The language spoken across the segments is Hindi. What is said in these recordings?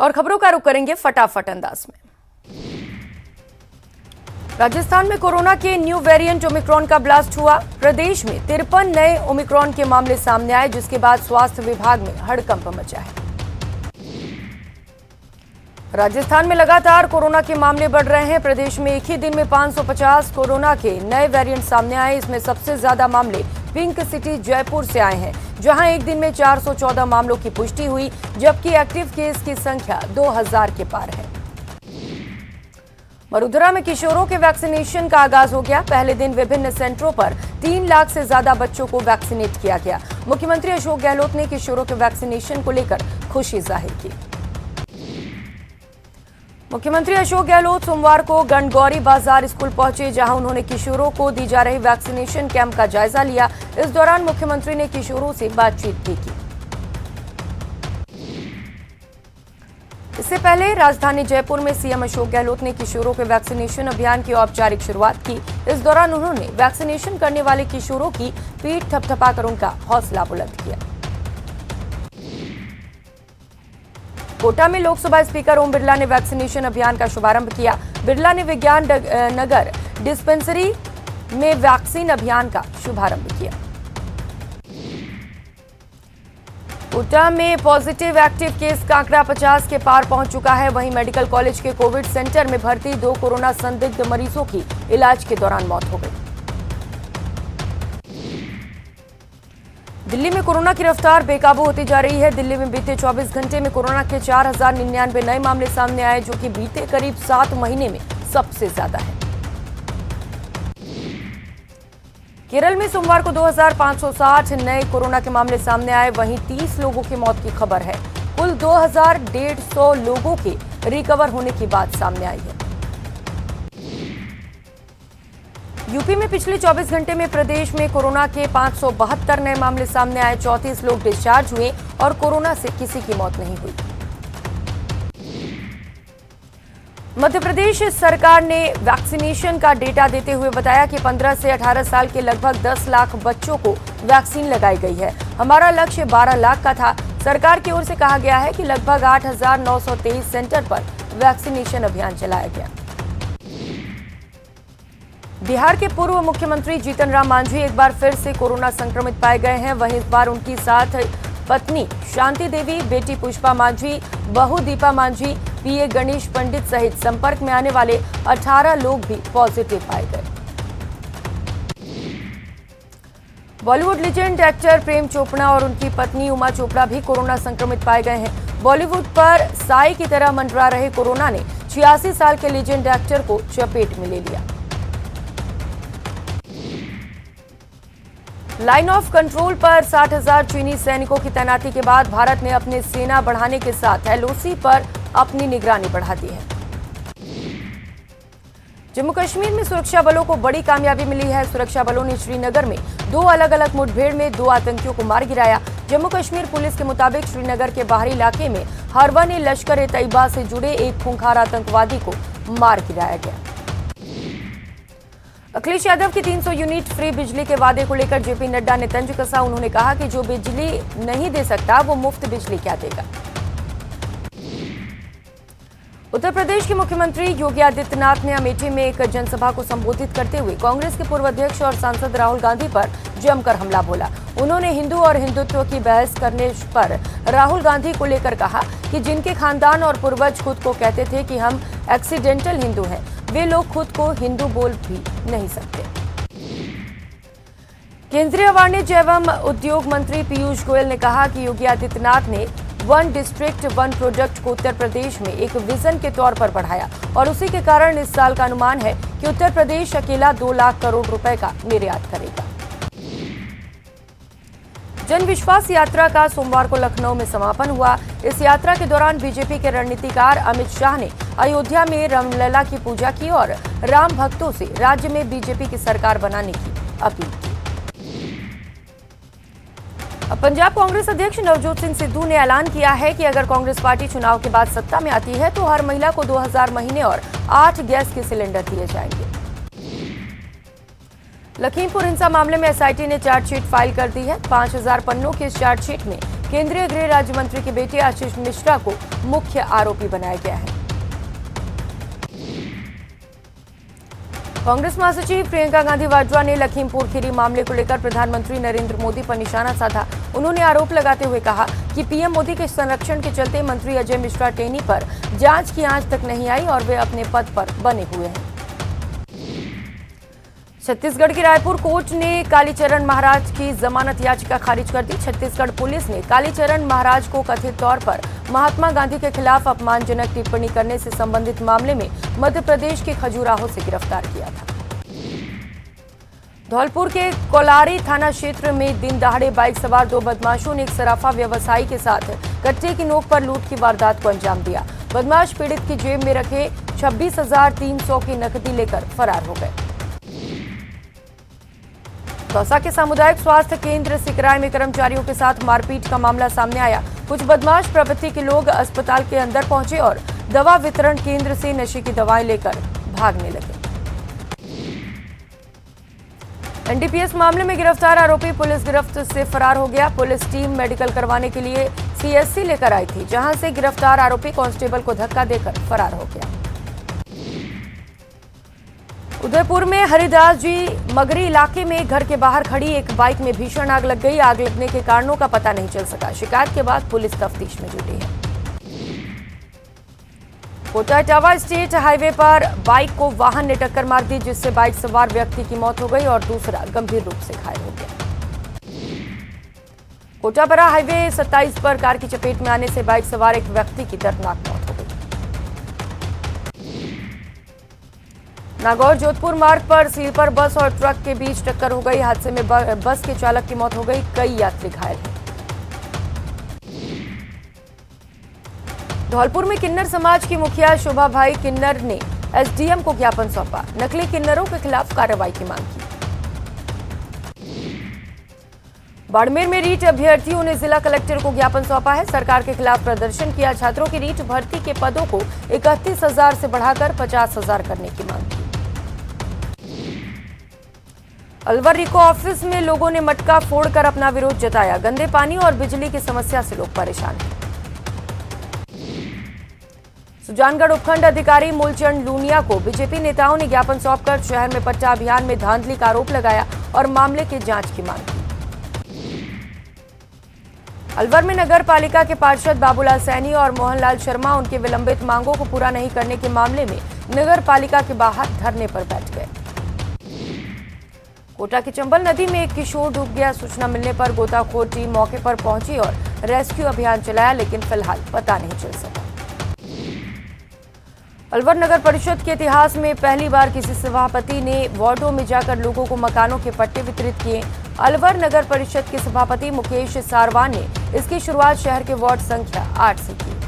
और खबरों का रुख करेंगे फटाफट अंदाज में। राजस्थान में कोरोना के न्यू वेरिएंट ओमिक्रॉन का ब्लास्ट हुआ। प्रदेश में 53 नए ओमिक्रॉन के मामले सामने आए, जिसके बाद स्वास्थ्य विभाग में हड़कंप मचा है। राजस्थान में लगातार कोरोना के मामले बढ़ रहे हैं। प्रदेश में एक ही दिन में 550 कोरोना के नए वेरिएंट सामने आए। इसमें सबसे ज्यादा मामले पिंक सिटी जयपुर से आए हैं, जहां एक दिन में 414 मामलों की पुष्टि हुई, जबकि एक्टिव केस की संख्या 2000 के पार है। वडोदरा में किशोरों के वैक्सीनेशन का आगाज हो गया। पहले दिन विभिन्न सेंटरों पर 3 लाख से ज्यादा बच्चों को वैक्सीनेट किया गया। मुख्यमंत्री अशोक गहलोत ने किशोरों के वैक्सीनेशन को लेकर खुशी जाहिर की। मुख्यमंत्री अशोक गहलोत सोमवार को गणगौरी बाजार स्कूल पहुंचे, जहां उन्होंने किशोरों को दी जा रही वैक्सीनेशन कैंप का जायजा लिया। इस दौरान मुख्यमंत्री ने किशोरों से बातचीत भी की। इससे पहले राजधानी जयपुर में सीएम अशोक गहलोत ने किशोरों के वैक्सीनेशन अभियान की औपचारिक शुरुआत की। इस दौरान उन्होंने वैक्सीनेशन करने वाले किशोरों की पीठ थपथपाकर उनका हौसला बुलंद किया। कोटा में लोकसभा स्पीकर ओम बिरला ने वैक्सीनेशन अभियान का शुभारंभ किया। बिरला ने विज्ञान नगर डिस्पेंसरी में वैक्सीन अभियान का शुभारंभ किया। कोटा में पॉजिटिव एक्टिव केस का आंकड़ा 50 के पार पहुंच चुका है। वहीं मेडिकल कॉलेज के कोविड सेंटर में भर्ती 2 कोरोना संदिग्ध मरीजों की इलाज के दौरान मौत हो गई। दिल्ली में कोरोना की रफ्तार बेकाबू होती जा रही है। दिल्ली में बीते 24 घंटे में कोरोना के 4099 नए मामले सामने आए, जो कि बीते करीब 7 महीने में सबसे ज्यादा है। केरल में सोमवार को 2560 नए कोरोना के मामले सामने आए। वहीं 30 लोगों की मौत की खबर है। कुल 2150 लोगों के रिकवर होने की बात सामने आई है। यूपी में पिछले 24 घंटे में प्रदेश में कोरोना के 572 नए मामले सामने आए। 34 लोग डिस्चार्ज हुए और कोरोना से किसी की मौत नहीं हुई। मध्य प्रदेश सरकार ने वैक्सीनेशन का डेटा देते हुए बताया कि 15 से 18 साल के लगभग 10 लाख बच्चों को वैक्सीन लगाई गई है। हमारा लक्ष्य 12 लाख का था। सरकार की ओर से कहा गया है कि लगभग 8923 सेंटर पर वैक्सीनेशन अभियान चलाया गया। बिहार के पूर्व मुख्यमंत्री जीतन राम मांझी एक बार फिर से कोरोना संक्रमित पाए गए हैं। वहीं इस बार उनकी साथ पत्नी शांति देवी, बेटी पुष्पा मांझी, बहू दीपा मांझी, पीए गणेश पंडित सहित संपर्क में आने वाले 18 लोग भी पॉजिटिव पाए गए। बॉलीवुड लीजेंड एक्टर प्रेम चोपड़ा और उनकी पत्नी उमा चोपड़ा भी कोरोना संक्रमित पाए गए हैं। बॉलीवुड पर साई की तरह मंडरा रहे कोरोना ने 86 साल के लीजेंड एक्टर को चपेट में ले लिया। लाइन ऑफ कंट्रोल पर 60,000 चीनी सैनिकों की तैनाती के बाद भारत ने अपनी सेना बढ़ाने के साथ एलओसी पर अपनी निगरानी बढ़ा दी है। जम्मू कश्मीर में सुरक्षा बलों को बड़ी कामयाबी मिली है। सुरक्षा बलों ने श्रीनगर में 2 अलग-अलग मुठभेड़ में 2 आतंकियों को मार गिराया। जम्मू कश्मीर पुलिस के मुताबिक श्रीनगर के बाहरी इलाके में हरवा ने लश्कर-ए-तैयबा से जुड़े एक खूंखार आतंकवादी को मार गिराया गया। अखिलेश यादव की 300 यूनिट फ्री बिजली के वादे को लेकर जेपी नड्डा ने तंज कसा। उन्होंने कहा कि जो बिजली नहीं दे सकता वो मुफ्त बिजली क्या देगा। उत्तर प्रदेश के मुख्यमंत्री योगी आदित्यनाथ ने अमेठी में एक जनसभा को संबोधित करते हुए कांग्रेस के पूर्व अध्यक्ष और सांसद राहुल गांधी पर जमकर हमला बोला। उन्होंने हिंदू और हिंदुत्व की बहस करने पर राहुल गांधी को लेकर कहा कि जिनके खानदान और पूर्वज खुद को कहते थे कि हम एक्सीडेंटल हिंदू हैं, वे लोग खुद को हिंदू बोल भी नहीं सकते। केंद्रीय वाणिज्य एवं उद्योग मंत्री पीयूष गोयल ने कहा कि योगी आदित्यनाथ ने 1 डिस्ट्रिक्ट 1 प्रोडक्ट को उत्तर प्रदेश में एक विजन के तौर पर बढ़ाया और उसी के कारण इस साल का अनुमान है कि उत्तर प्रदेश अकेला 2 लाख करोड़ रुपए का निर्यात करेगा। जन विश्वास यात्रा का सोमवार को लखनऊ में समापन हुआ। इस यात्रा के दौरान बीजेपी के रणनीतिकार अमित शाह ने अयोध्या में रामलला की पूजा की और राम भक्तों से राज्य में बीजेपी की सरकार बनाने की अपील की। अब पंजाब कांग्रेस अध्यक्ष नवजोत सिंह सिद्धू ने ऐलान किया है कि अगर कांग्रेस पार्टी चुनाव के बाद सत्ता में आती है तो हर महिला को 2000 महीने और 8 गैस के सिलेंडर दिए जाएंगे। लखीमपुर हिंसा मामले में एसआईटी ने चार्जशीट फाइल कर दी है। 5000 पन्नों की इस चार्जशीट में केंद्रीय गृह राज्य मंत्री के बेटे आशीष मिश्रा को मुख्य आरोपी बनाया गया है। कांग्रेस महासचिव प्रियंका गांधी वाड्रा ने लखीमपुर खीरी मामले को लेकर प्रधानमंत्री नरेंद्र मोदी पर निशाना साधा। उन्होंने आरोप लगाते हुए कहा कि पीएम मोदी के संरक्षण के चलते मंत्री अजय मिश्रा टेनी पर जांच की आंच तक नहीं आई और वे अपने पद पर बने हुए हैं। छत्तीसगढ़ की रायपुर कोर्ट ने कालीचरण महाराज की जमानत याचिका खारिज कर दी। छत्तीसगढ़ पुलिस ने कालीचरण महाराज को कथित तौर पर महात्मा गांधी के खिलाफ अपमानजनक टिप्पणी करने से संबंधित मामले में मध्य प्रदेश के खजुराहो से गिरफ्तार किया था। धौलपुर के कोलारी थाना क्षेत्र में दिन दहाड़े बाइक सवार दो बदमाशों ने एक सराफा व्यवसायी के साथ कट्टे की नोक पर लूट की वारदात को अंजाम दिया। बदमाश पीड़ित की जेब में रखे 26,300 की नकदी लेकर फरार हो गए। दौसा के सामुदायिक स्वास्थ्य केंद्र सिकराय में कर्मचारियों के साथ मारपीट का मामला सामने आया। कुछ बदमाश प्रवृत्ति के लोग अस्पताल के अंदर पहुंचे और दवा वितरण केंद्र से नशे की दवाएं लेकर भागने लगे। एनडीपीएस मामले में गिरफ्तार आरोपी पुलिस गिरफ्त से फरार हो गया। पुलिस टीम मेडिकल करवाने के लिए सीएससी लेकर आई थी, जहां से गिरफ्तार आरोपी कांस्टेबल को धक्का देकर फरार हो गया। उदयपुर में हरिदास जी मगरी इलाके में घर के बाहर खड़ी एक बाइक में भीषण आग लग गई। आग लगने के कारणों का पता नहीं चल सका। शिकायत के बाद पुलिस तफ्तीश में जुटी है। कोटा इटावा स्टेट हाईवे पर बाइक को वाहन ने टक्कर मार दी, जिससे बाइक सवार व्यक्ति की मौत हो गई और दूसरा गंभीर रूप से घायल हो गया। कोटा-बरा हाईवे 27 पर कार की चपेट में आने से बाइक सवार एक व्यक्ति की दर्दनाक मौत हो गई। नागौर जोधपुर मार्ग पर स्लीपर बस और ट्रक के बीच टक्कर हो गई। हादसे में बस के चालक की मौत हो गई, कई यात्री घायल हैं। धौलपुर में किन्नर समाज की मुखिया शोभा भाई किन्नर ने एसडीएम को ज्ञापन सौंपा। नकली किन्नरों के खिलाफ कार्रवाई की मांग की। बाड़मेर में रीट अभ्यर्थियों ने जिला कलेक्टर को ज्ञापन सौंपा है। सरकार के खिलाफ प्रदर्शन किया। छात्रों की रीट भर्ती के पदों को 31,000 से बढ़ाकर 50,000 करने की मांग की। अलवर रिको ऑफिस में लोगों ने मटका फोड़कर अपना विरोध जताया। गंदे पानी और बिजली की समस्या से लोग परेशान हैं। सुजानगढ़ उपखंड अधिकारी मूलचंद लूनिया को बीजेपी नेताओं ने ज्ञापन सौंपकर शहर में पट्टा अभियान में धांधली का आरोप लगाया और मामले की जांच की मांग की। अलवर में नगर पालिका के पार्षद बाबूलाल सैनी और मोहनलाल शर्मा उनकी विलंबित मांगों को पूरा नहीं करने के मामले में नगर पालिका के बाहर धरने पर बैठ गए। कोटा की चंबल नदी में एक किशोर डूब गया। सूचना मिलने पर गोताखोर टीम मौके पर पहुंची और रेस्क्यू अभियान चलाया, लेकिन फिलहाल पता नहीं चल सका। अलवर नगर परिषद के इतिहास में पहली बार किसी सभापति ने वार्डों में जाकर लोगों को मकानों के पट्टे वितरित किए। अलवर नगर परिषद के सभापति मुकेश सारवान ने इसकी शुरुआत शहर के वार्ड संख्या 8 से की।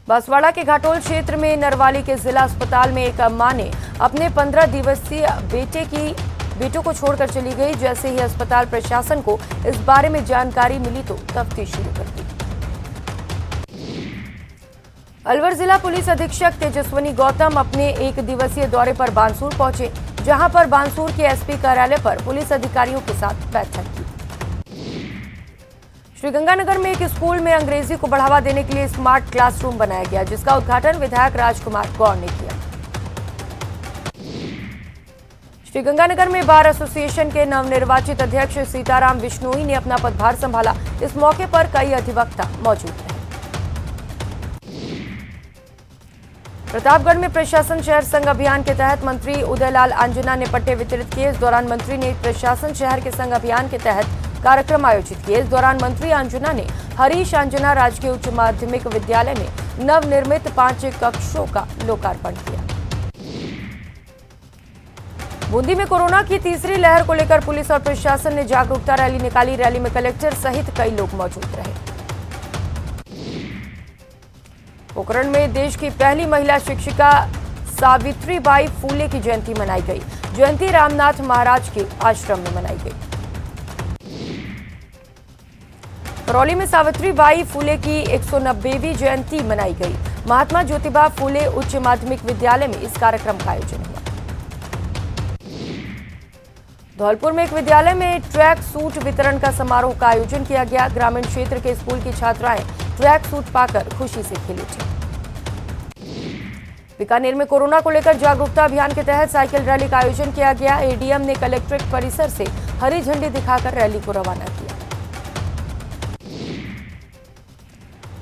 बांसवाड़ा के घाटोल क्षेत्र में नरवाली के जिला अस्पताल में एक अम्मा ने अपने 15 दिवसीय बेटों को छोड़कर चली गई। जैसे ही अस्पताल प्रशासन को इस बारे में जानकारी मिली तो तफ्तीश शुरू कर दी। अलवर जिला पुलिस अधीक्षक तेजस्वनी गौतम अपने 1 दिवसीय दौरे पर बानसूर पहुंचे, जहां पर बानसूर के एसपी कार्यालय पर पुलिस अधिकारियों के साथ बैठक की। श्रीगंगानगर में एक स्कूल में अंग्रेजी को बढ़ावा देने के लिए स्मार्ट क्लासरूम बनाया गया, जिसका उद्घाटन विधायक राजकुमार गौर ने किया। श्रीगंगानगर में बार एसोसिएशन के नवनिर्वाचित अध्यक्ष सीताराम विश्नोई ने अपना पदभार संभाला। इस मौके पर कई अधिवक्ता मौजूद रहे। प्रतापगढ़ में प्रशासन शहर संघ अभियान के तहत मंत्री उदयलाल आंजना ने पट्टे वितरित किए। इस दौरान मंत्री ने प्रशासन शहर के संघ अभियान के तहत कार्यक्रम आयोजित किए। इस दौरान मंत्री आंजना ने हरीश आंजना राजकीय उच्च माध्यमिक विद्यालय में नवनिर्मित 5 कक्षों का लोकार्पण किया। बूंदी में कोरोना की तीसरी लहर को लेकर पुलिस और प्रशासन ने जागरूकता रैली निकाली। रैली में कलेक्टर सहित कई लोग मौजूद रहे। पोखरण में देश की पहली महिला शिक्षिका सावित्रीबाई फूले की जयंती मनाई गई। जयंती रामनाथ महाराज के आश्रम में मनाई गई। करौली में सावित्रीबाई फूले की 190वीं जयंती मनाई गई। महात्मा ज्योतिबा फूले उच्च माध्यमिक विद्यालय में इस कार्यक्रम का आयोजन हुआ। धौलपुर में एक विद्यालय में ट्रैक सूट वितरण का समारोह का आयोजन किया गया। ग्रामीण क्षेत्र के स्कूल की छात्राएं ट्रैक सूट पाकर खुशी से खिली थी। बीकानेर में कोरोना को लेकर जागरूकता अभियान के तहत साइकिल रैली का आयोजन किया गया। एडीएम ने कलेक्ट्रेट परिसर से हरी झंडी दिखाकर रैली को रवाना किया।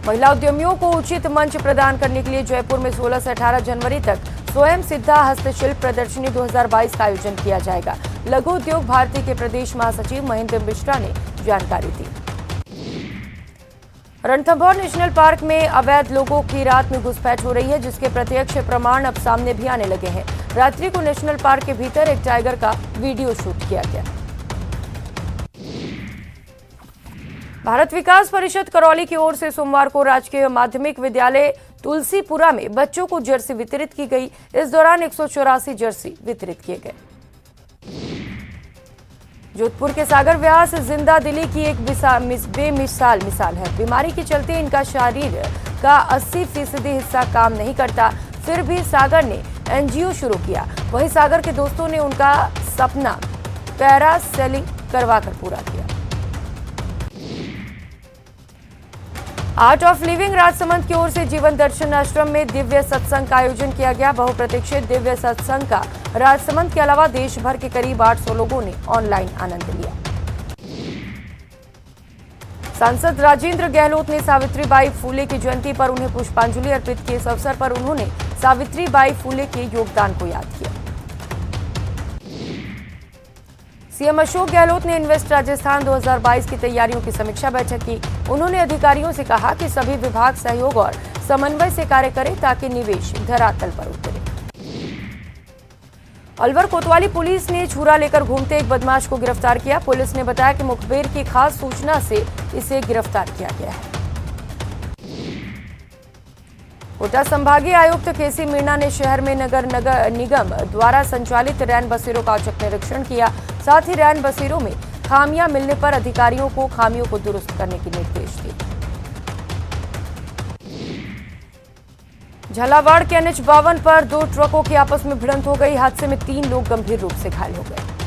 महिला उद्यमियों को उचित मंच प्रदान करने के लिए जयपुर में 16 से 18 जनवरी तक स्वयं सिद्धा हस्तशिल्प प्रदर्शनी 2022 का आयोजन किया जाएगा। लघु उद्योग भारती के प्रदेश महासचिव महेंद्र मिश्रा ने जानकारी दी। रणथंभौर नेशनल पार्क में अवैध लोगों की रात में घुसपैठ हो रही है, जिसके प्रत्यक्ष प्रमाण अब सामने भी आने लगे हैं। रात्रि को नेशनल पार्क के भीतर एक टाइगर का वीडियो शूट किया गया। भारत विकास परिषद करौली की ओर से सोमवार को राजकीय माध्यमिक विद्यालय तुलसीपुरा में बच्चों को जर्सी वितरित की गई। इस दौरान 184 जर्सी वितरित किए गए। जोधपुर के सागर व्यास जिंदा दिली की एक बेमिसाल मिसाल है। बीमारी के चलते इनका शरीर का 80% हिस्सा काम नहीं करता, फिर भी सागर ने एनजीओ शुरू किया। वहीं सागर के दोस्तों ने उनका सपना पैरासेलिंग करवाकर पूरा किया। आर्ट ऑफ लिविंग राजसमंद की ओर से जीवन दर्शन आश्रम में दिव्य सत्संग का आयोजन किया गया। बहुप्रतीक्षित दिव्य सत्संग का राजसमंद के अलावा देश भर के करीब 800 लोगों ने ऑनलाइन आनंद लिया। सांसद राजेंद्र गहलोत ने सावित्रीबाई फूले की जयंती पर उन्हें पुष्पांजलि अर्पित की। इस अवसर पर उन्होंने सावित्रीबाई फूले के योगदान को याद किया। सीएम अशोक गहलोत ने इन्वेस्ट राजस्थान 2022 की तैयारियों की समीक्षा बैठक की। उन्होंने अधिकारियों से कहा कि सभी विभाग सहयोग और समन्वय से कार्य करें ताकि निवेश धरातल पर उतरे। अलवर कोतवाली पुलिस ने छुरा लेकर घूमते एक बदमाश को गिरफ्तार किया। पुलिस ने बताया कि मुखबिर की खास सूचना से इसे गिरफ्तार किया गया है। कोटा संभागीय आयुक्त केसी मीणा ने शहर में नगर निगम द्वारा संचालित रैन बसेरों का औचक निरीक्षण किया। साथ ही रैन बसेरों में खामियां मिलने पर अधिकारियों को खामियों को दुरुस्त करने के निर्देश दिए। झालावाड़ के NH 52 पर 2 ट्रकों की आपस में भिड़ंत हो गई। हादसे में 3 लोग गंभीर रूप से घायल हो गए।